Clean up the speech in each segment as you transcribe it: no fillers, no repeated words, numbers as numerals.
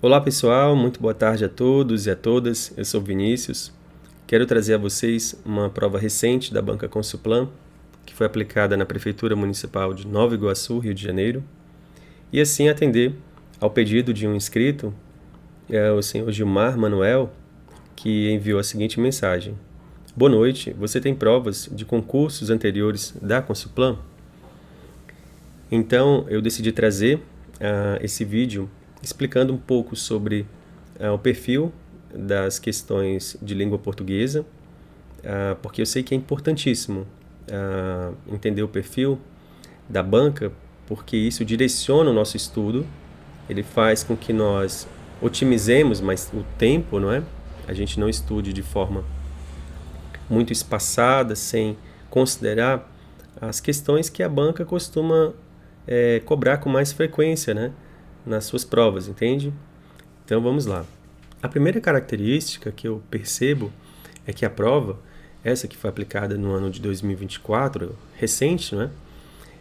Olá pessoal, muito boa tarde a todos e a todas. Eu sou Vinícius. Quero trazer a vocês uma prova recente da Banca Consulplan, que foi aplicada na Prefeitura Municipal de Nova Iguaçu, Rio de Janeiro, e assim atender ao pedido de um inscrito, o senhor Gilmar Manuel, que enviou a seguinte mensagem: Boa noite, você tem provas de concursos anteriores da Consulplan? Então eu decidi trazer esse vídeo explicando um pouco sobre o perfil das questões de língua portuguesa, porque eu sei que é importantíssimo entender o perfil da banca, porque isso direciona o nosso estudo, ele faz com que nós otimizemos mais o tempo, não é? A gente não estude de forma muito espaçada, sem considerar as questões que a banca costuma cobrar com mais frequência, né? Nas suas provas, entende? Então vamos lá. A primeira característica que eu percebo é que a prova, essa que foi aplicada no ano de 2024, recente, né?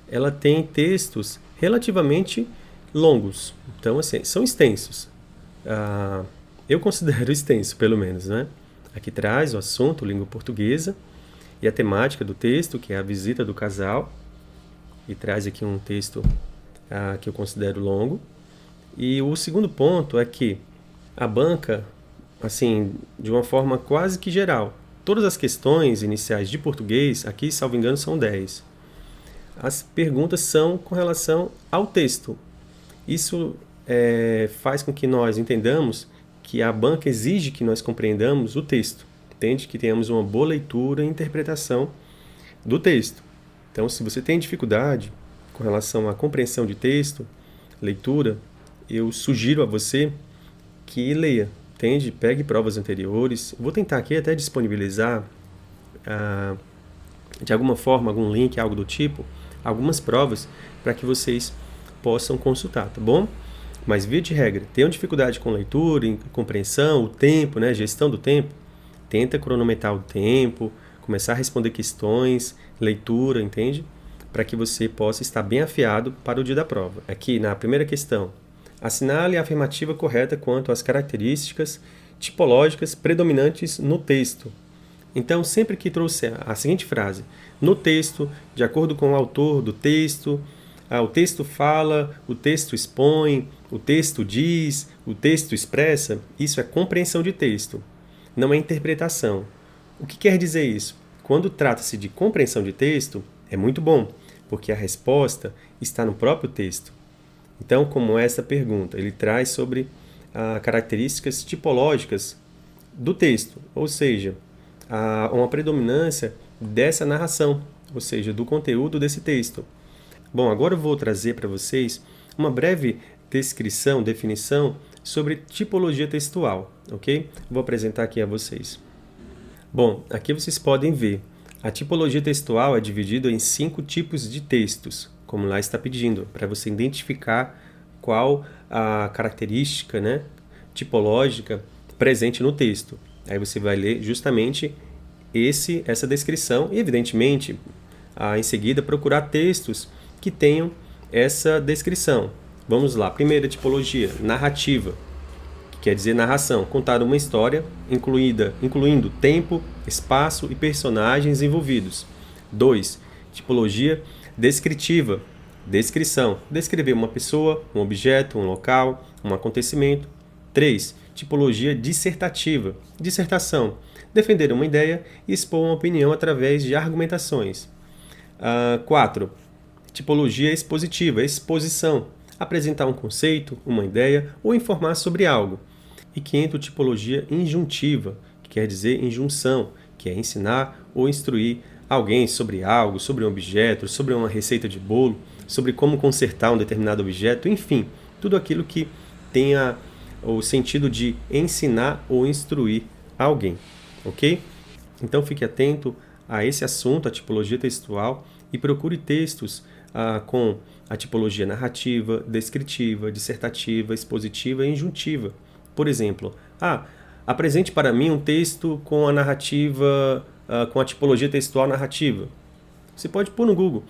Ela tem textos relativamente longos, então assim, são extensos. Eu considero extenso, pelo menos, né? Aqui traz o assunto, língua portuguesa, e a temática do texto, que é a visita do casal, e traz aqui um texto que eu considero longo. E o segundo ponto é que a banca, assim, de uma forma quase que geral, todas as questões iniciais de português, aqui, salvo engano, são 10. As perguntas são com relação ao texto. Isso faz com que nós entendamos que a banca exige que nós compreendamos o texto, entende? Que tenhamos uma boa leitura e interpretação do texto. Então, se você tem dificuldade com relação à compreensão de texto, leitura, eu sugiro a você que leia, entende? Pegue provas anteriores. Vou tentar aqui até disponibilizar, de alguma forma, algum link, algo do tipo, algumas provas para que vocês possam consultar, tá bom? Mas, via de regra, tenham dificuldade com leitura, compreensão, o tempo, né? Gestão do tempo, tenta cronometrar o tempo, começar a responder questões, leitura, entende? Para que você possa estar bem afiado para o dia da prova. Aqui, na primeira questão, assinale a afirmativa correta quanto às características tipológicas predominantes no texto. Então, sempre que trouxer a seguinte frase, no texto, de acordo com o autor do texto, o texto fala, o texto expõe, o texto diz, o texto expressa, isso é compreensão de texto, não é interpretação. O que quer dizer isso? Quando trata-se de compreensão de texto, é muito bom, porque a resposta está no próprio texto. Então, como essa pergunta, ele traz sobre características tipológicas do texto, ou seja, uma predominância dessa narração, ou seja, do conteúdo desse texto. Bom, agora eu vou trazer para vocês uma breve definição sobre tipologia textual, ok? Vou apresentar aqui a vocês. Bom, aqui vocês podem ver, a tipologia textual é dividida em 5 tipos de textos, como lá está pedindo, para você identificar qual a característica, né, tipológica presente no texto. Aí você vai ler justamente essa descrição e, evidentemente, em seguida procurar textos que tenham essa descrição. Vamos lá, primeira tipologia, narrativa, que quer dizer narração, contar uma história incluindo tempo, espaço e personagens envolvidos. 2. Tipologia descritiva, descrição, descrever uma pessoa, um objeto, um local, um acontecimento. 3. Tipologia dissertativa, dissertação, defender uma ideia e expor uma opinião através de argumentações. 4. Tipologia expositiva, exposição, apresentar um conceito, uma ideia ou informar sobre algo. E 5. Tipologia injuntiva, que quer dizer injunção, que é ensinar ou instruir alguém sobre algo, sobre um objeto, sobre uma receita de bolo, sobre como consertar um determinado objeto, enfim, tudo aquilo que tenha o sentido de ensinar ou instruir alguém, ok? Então fique atento a esse assunto, a tipologia textual, e procure textos com a tipologia narrativa, descritiva, dissertativa, expositiva e injuntiva. Por exemplo, apresente para mim um texto com a narrativa, com a tipologia textual narrativa. Você pode pôr no Google.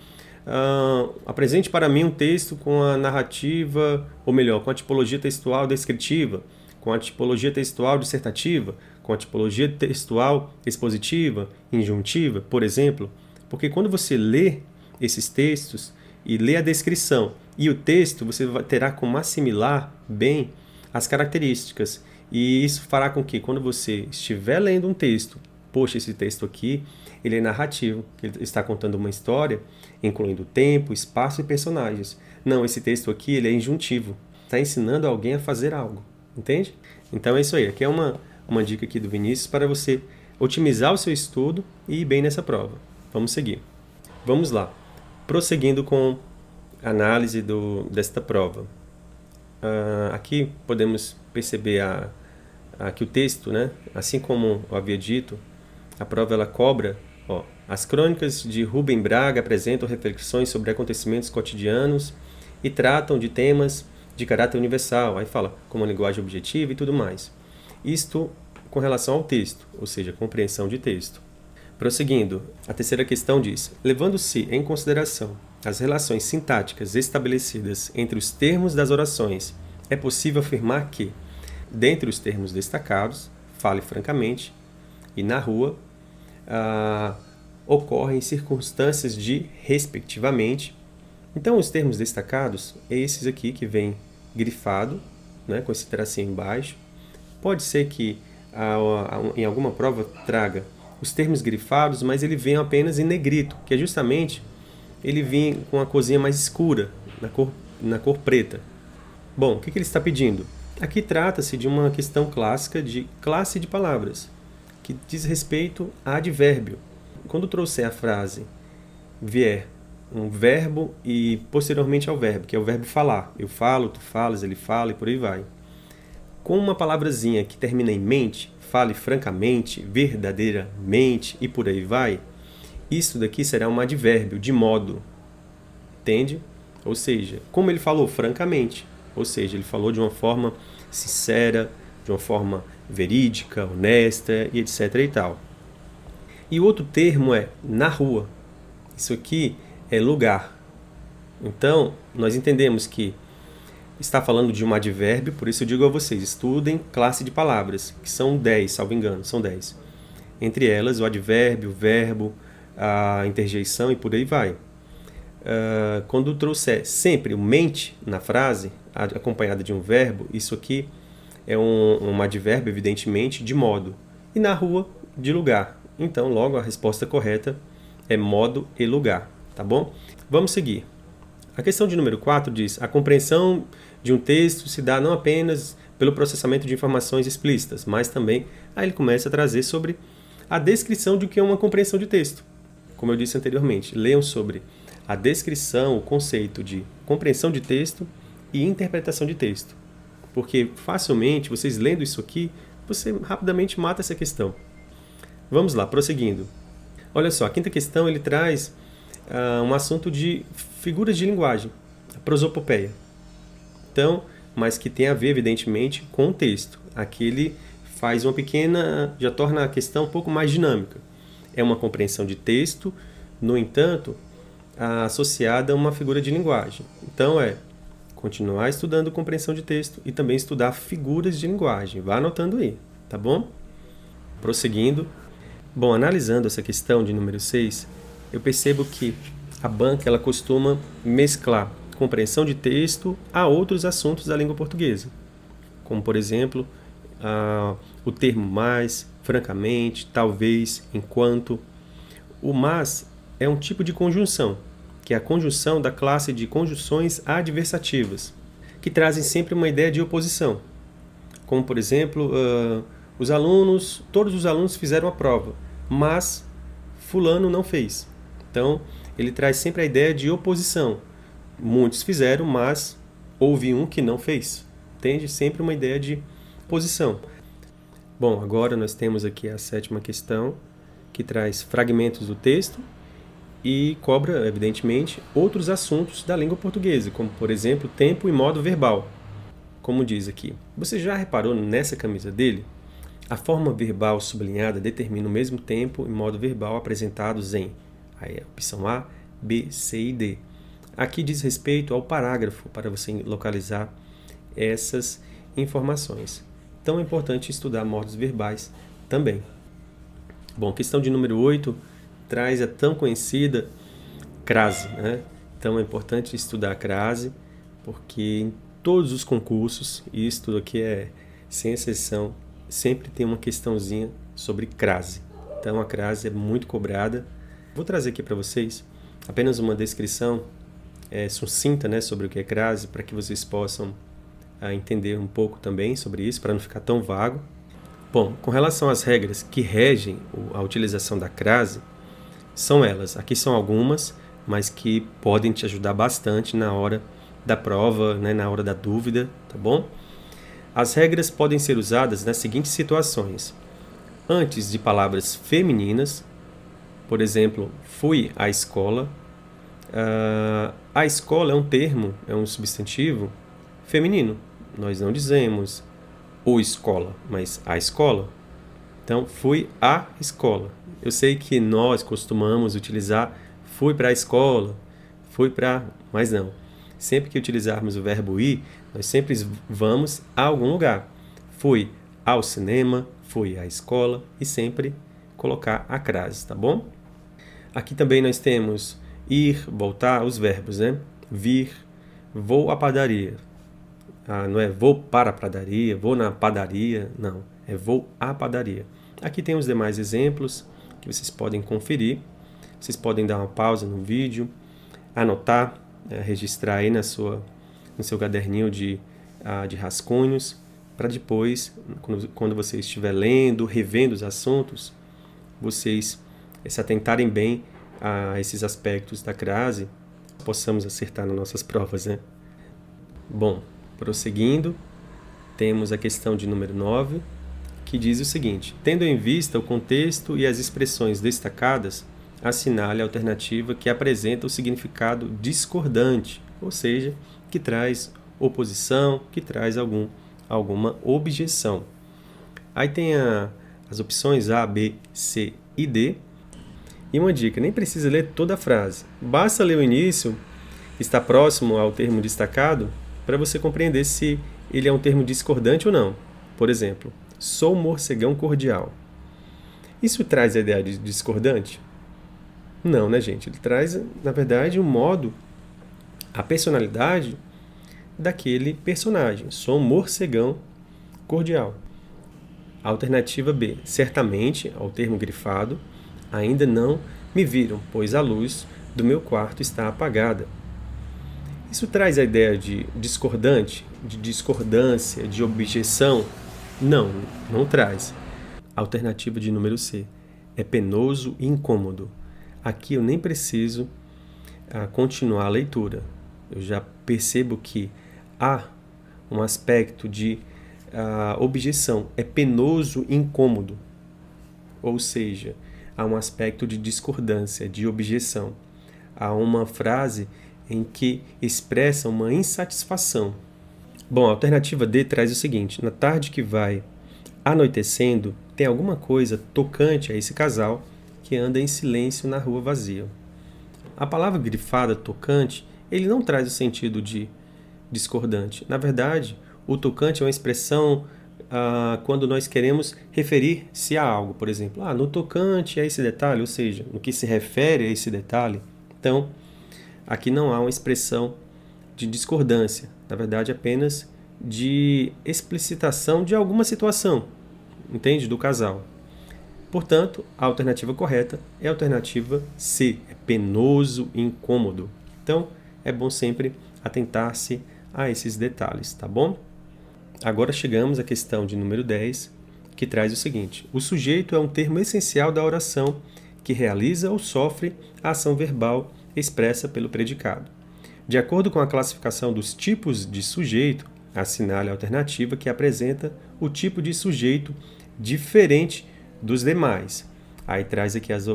Apresente para mim um texto com a narrativa, ou melhor, com a tipologia textual descritiva, com a tipologia textual dissertativa, com a tipologia textual expositiva, injuntiva, por exemplo. Porque quando você lê esses textos e lê a descrição e o texto, você terá como assimilar bem as características. E isso fará com que, quando você estiver lendo um texto, poxa, esse texto aqui, ele é narrativo, ele está contando uma história, incluindo tempo, espaço e personagens. Não, esse texto aqui, ele é injuntivo, está ensinando alguém a fazer algo, entende? Então é isso aí, aqui é uma dica aqui do Vinícius para você otimizar o seu estudo e ir bem nessa prova. Vamos seguir. Vamos lá. Prosseguindo com a análise desta prova. Aqui podemos perceber que o texto, né, assim como eu havia dito, a prova ela cobra, as crônicas de Rubem Braga apresentam reflexões sobre acontecimentos cotidianos e tratam de temas de caráter universal, aí fala como linguagem objetiva e tudo mais. Isto com relação ao texto, ou seja, compreensão de texto. Prosseguindo, a terceira questão diz: levando-se em consideração as relações sintáticas estabelecidas entre os termos das orações, é possível afirmar que, dentre os termos destacados, fale francamente, e na rua, ocorrem circunstâncias de respectivamente. Então, os termos destacados, é esses aqui que vem grifado, né, com esse tracinho embaixo. Pode ser que em alguma prova traga os termos grifados, mas ele vem apenas em negrito, que é justamente ele vem com a corzinha mais escura, na cor preta. Bom, o que ele está pedindo? Aqui trata-se de uma questão clássica de classe de palavras, que diz respeito a advérbio. Quando trouxer a frase, vier um verbo e posteriormente ao verbo, que é o verbo falar. Eu falo, tu falas, ele fala e por aí vai. Com uma palavrazinha que termina em mente, fale francamente, verdadeiramente e por aí vai, isso daqui será um advérbio de modo. Entende? Ou seja, como ele falou francamente, ou seja, ele falou de uma forma sincera, de uma forma verídica, honesta e etc. e tal. E o outro termo é na rua. Isso aqui é lugar. Então, nós entendemos que está falando de um advérbio, por isso eu digo a vocês, estudem classe de palavras, que são 10, salvo engano, são 10. Entre elas, o advérbio, o verbo, a interjeição e por aí vai. Quando trouxer sempre o mente na frase, acompanhada de um verbo, isso aqui é um advérbio, evidentemente, de modo. E na rua, de lugar. Então, logo, a resposta correta é modo e lugar, tá bom? Vamos seguir. A questão de número 4 diz: a compreensão de um texto se dá não apenas pelo processamento de informações explícitas, mas também, aí ele começa a trazer sobre a descrição de o que é uma compreensão de texto. Como eu disse anteriormente, leiam sobre a descrição, o conceito de compreensão de texto e interpretação de texto. Porque facilmente, vocês lendo isso aqui, você rapidamente mata essa questão. Vamos lá, prosseguindo. Olha só, a quinta questão ele traz um assunto de figuras de linguagem, a prosopopeia. Então, mas que tem a ver, evidentemente, com o texto. Aqui ele faz uma pequena, já torna a questão um pouco mais dinâmica. É uma compreensão de texto, no entanto, associada a uma figura de linguagem. Então, continuar estudando compreensão de texto e também estudar figuras de linguagem. Vá anotando aí, tá bom? Prosseguindo. Bom, analisando essa questão de número 6, eu percebo que a banca ela costuma mesclar compreensão de texto a outros assuntos da língua portuguesa, como, por exemplo, o termo mais, francamente, talvez, enquanto. O mas é um tipo de conjunção, que é a conjunção da classe de conjunções adversativas, que trazem sempre uma ideia de oposição. Como, por exemplo, todos os alunos fizeram a prova, mas fulano não fez. Então, ele traz sempre a ideia de oposição. Muitos fizeram, mas houve um que não fez. Entende? Sempre uma ideia de oposição. Bom, agora nós temos aqui a 7ª questão, que traz fragmentos do texto e cobra, evidentemente, outros assuntos da língua portuguesa, como, por exemplo, tempo e modo verbal. Como diz aqui. Você já reparou nessa camisa dele? A forma verbal sublinhada determina o mesmo tempo e modo verbal apresentados em, aí, opção A, B, C e D. Aqui diz respeito ao parágrafo para você localizar essas informações. Então é importante estudar modos verbais também. Bom, questão de número 8 traz a tão conhecida crase, né? Então é importante estudar a crase, porque em todos os concursos, e isso tudo aqui é sem exceção, sempre tem uma questãozinha sobre crase. Então a crase é muito cobrada. Vou trazer aqui para vocês apenas uma descrição sucinta, né, sobre o que é crase, para que vocês possam entender um pouco também sobre isso, para não ficar tão vago. Bom, com relação às regras que regem a utilização da crase, são elas. Aqui são algumas, mas que podem te ajudar bastante na hora da prova, né, na hora da dúvida, tá bom? As regras podem ser usadas nas seguintes situações. Antes de palavras femininas, por exemplo, fui à escola. A escola é um termo, é um substantivo feminino. Nós não dizemos o escola, mas a escola. Então, fui à escola. Eu sei que nós costumamos utilizar fui para a escola, fui para... Mas não. Sempre que utilizarmos o verbo ir, nós sempre vamos a algum lugar. Fui ao cinema, fui à escola e sempre colocar a crase, tá bom? Aqui também nós temos ir, voltar, os verbos, né? Vir, vou à padaria. Não é vou para a padaria, vou na padaria, não. É vou à padaria. Aqui tem os demais exemplos que vocês podem conferir. Vocês podem dar uma pausa no vídeo, anotar, registrar aí no seu caderninho de rascunhos, para depois, quando você estiver lendo, revendo os assuntos, vocês se atentarem bem a esses aspectos da crase, possamos acertar nas nossas provas, né? Bom, prosseguindo, temos a questão de número 9, que diz o seguinte: tendo em vista o contexto e as expressões destacadas, assinale a alternativa que apresenta o significado discordante, ou seja, que traz oposição, que traz alguma objeção. Aí tem as opções A, B, C e D. E uma dica, nem precisa ler toda a frase. Basta ler o início, que está próximo ao termo destacado, para você compreender se ele é um termo discordante ou não. Por exemplo, sou morcegão cordial. Isso traz a ideia de discordante? Não, né, gente? Ele traz, na verdade, a personalidade daquele personagem. Sou morcegão cordial. Alternativa B. Certamente, ao termo grifado, ainda não me viram, pois a luz do meu quarto está apagada. Isso traz a ideia de discordante, de discordância, de objeção? Não, não traz. Alternativa de número C. É penoso e incômodo. Aqui eu nem preciso continuar a leitura. Eu já percebo que há um aspecto de objeção. É penoso e incômodo. Ou seja, há um aspecto de discordância, de objeção. Há uma frase em que expressa uma insatisfação. Bom, a alternativa D traz o seguinte: na tarde que vai anoitecendo, tem alguma coisa tocante a esse casal que anda em silêncio na rua vazia. A palavra grifada, tocante, ele não traz o sentido de discordante. Na verdade, o tocante é uma expressão quando nós queremos referir-se a algo. Por exemplo, no tocante a esse detalhe, ou seja, no que se refere a esse detalhe. Então, aqui não há uma expressão de discordância. Na verdade, apenas de explicitação de alguma situação, entende? Do casal. Portanto, a alternativa correta é a alternativa C, é penoso e incômodo. Então, é bom sempre atentar-se a esses detalhes, tá bom? Agora chegamos à questão de número 10, que traz o seguinte: o sujeito é um termo essencial da oração que realiza ou sofre a ação verbal expressa pelo predicado. De acordo com a classificação dos tipos de sujeito, assinale a alternativa que apresenta o tipo de sujeito diferente dos demais. Aí traz aqui as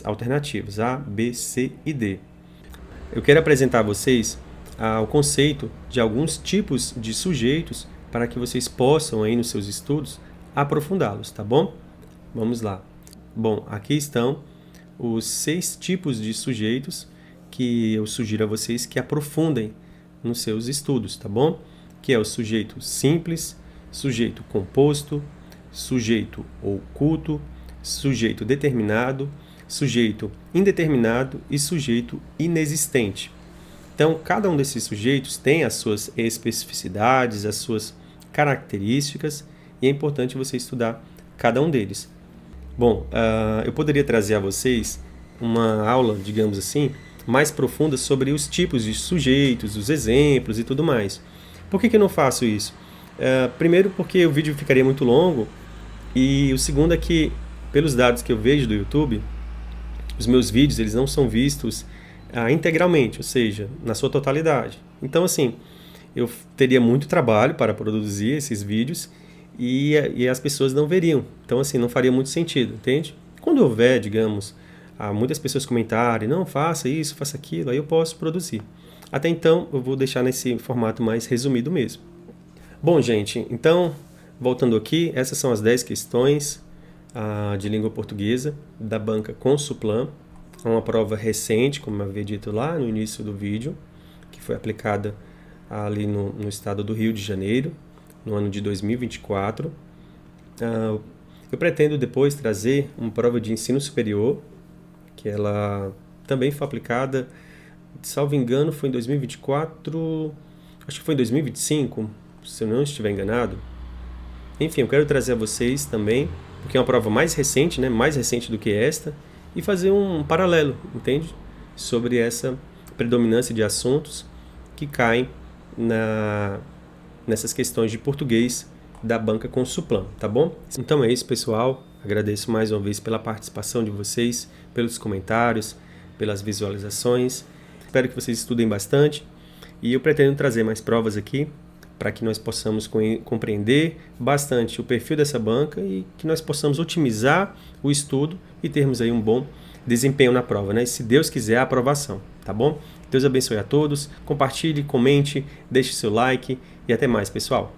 alternativas A, B, C e D. Eu quero apresentar a vocês o conceito de alguns tipos de sujeitos para que vocês possam aí nos seus estudos aprofundá-los, tá bom? Vamos lá. Bom, aqui estão os 6 tipos de sujeitos que eu sugiro a vocês que aprofundem nos seus estudos, tá bom? Que é o sujeito simples, sujeito composto, sujeito oculto, sujeito determinado, sujeito indeterminado e sujeito inexistente. Então, cada um desses sujeitos tem as suas especificidades, as suas características, e é importante você estudar cada um deles. Bom, eu poderia trazer a vocês uma aula, digamos assim, mais profunda sobre os tipos de sujeitos, os exemplos e tudo mais. Por que eu não faço isso? Primeiro, porque o vídeo ficaria muito longo, e o segundo é que, pelos dados que eu vejo do YouTube, os meus vídeos eles não são vistos integralmente, ou seja, na sua totalidade. Então, assim, eu teria muito trabalho para produzir esses vídeos e as pessoas não veriam. Então, assim, não faria muito sentido, entende? Quando houver, digamos, muitas pessoas comentarem, não, faça isso, faça aquilo, aí eu posso produzir. Até então, eu vou deixar nesse formato mais resumido mesmo. Bom, gente, então, voltando aqui, essas são as 10 questões de língua portuguesa da banca Consuplam. É uma prova recente, como eu havia dito lá no início do vídeo, que foi aplicada ali no estado do Rio de Janeiro, no ano de 2024. Eu pretendo depois trazer uma prova de ensino superior, que ela também foi aplicada, salvo engano, foi em 2024, acho que foi em 2025, se eu não estiver enganado. Enfim, eu quero trazer a vocês também, porque é uma prova mais recente, né, mais recente do que esta, e fazer um paralelo, entende? Sobre essa predominância de assuntos que caem nessas questões de português da banca Consuplam, tá bom? Então é isso, pessoal. Agradeço mais uma vez pela participação de vocês, pelos comentários, pelas visualizações. Espero que vocês estudem bastante e eu pretendo trazer mais provas aqui para que nós possamos compreender bastante o perfil dessa banca e que nós possamos otimizar o estudo e termos aí um bom desempenho na prova, né? E se Deus quiser, a aprovação, tá bom? Deus abençoe a todos, compartilhe, comente, deixe seu like e até mais, pessoal!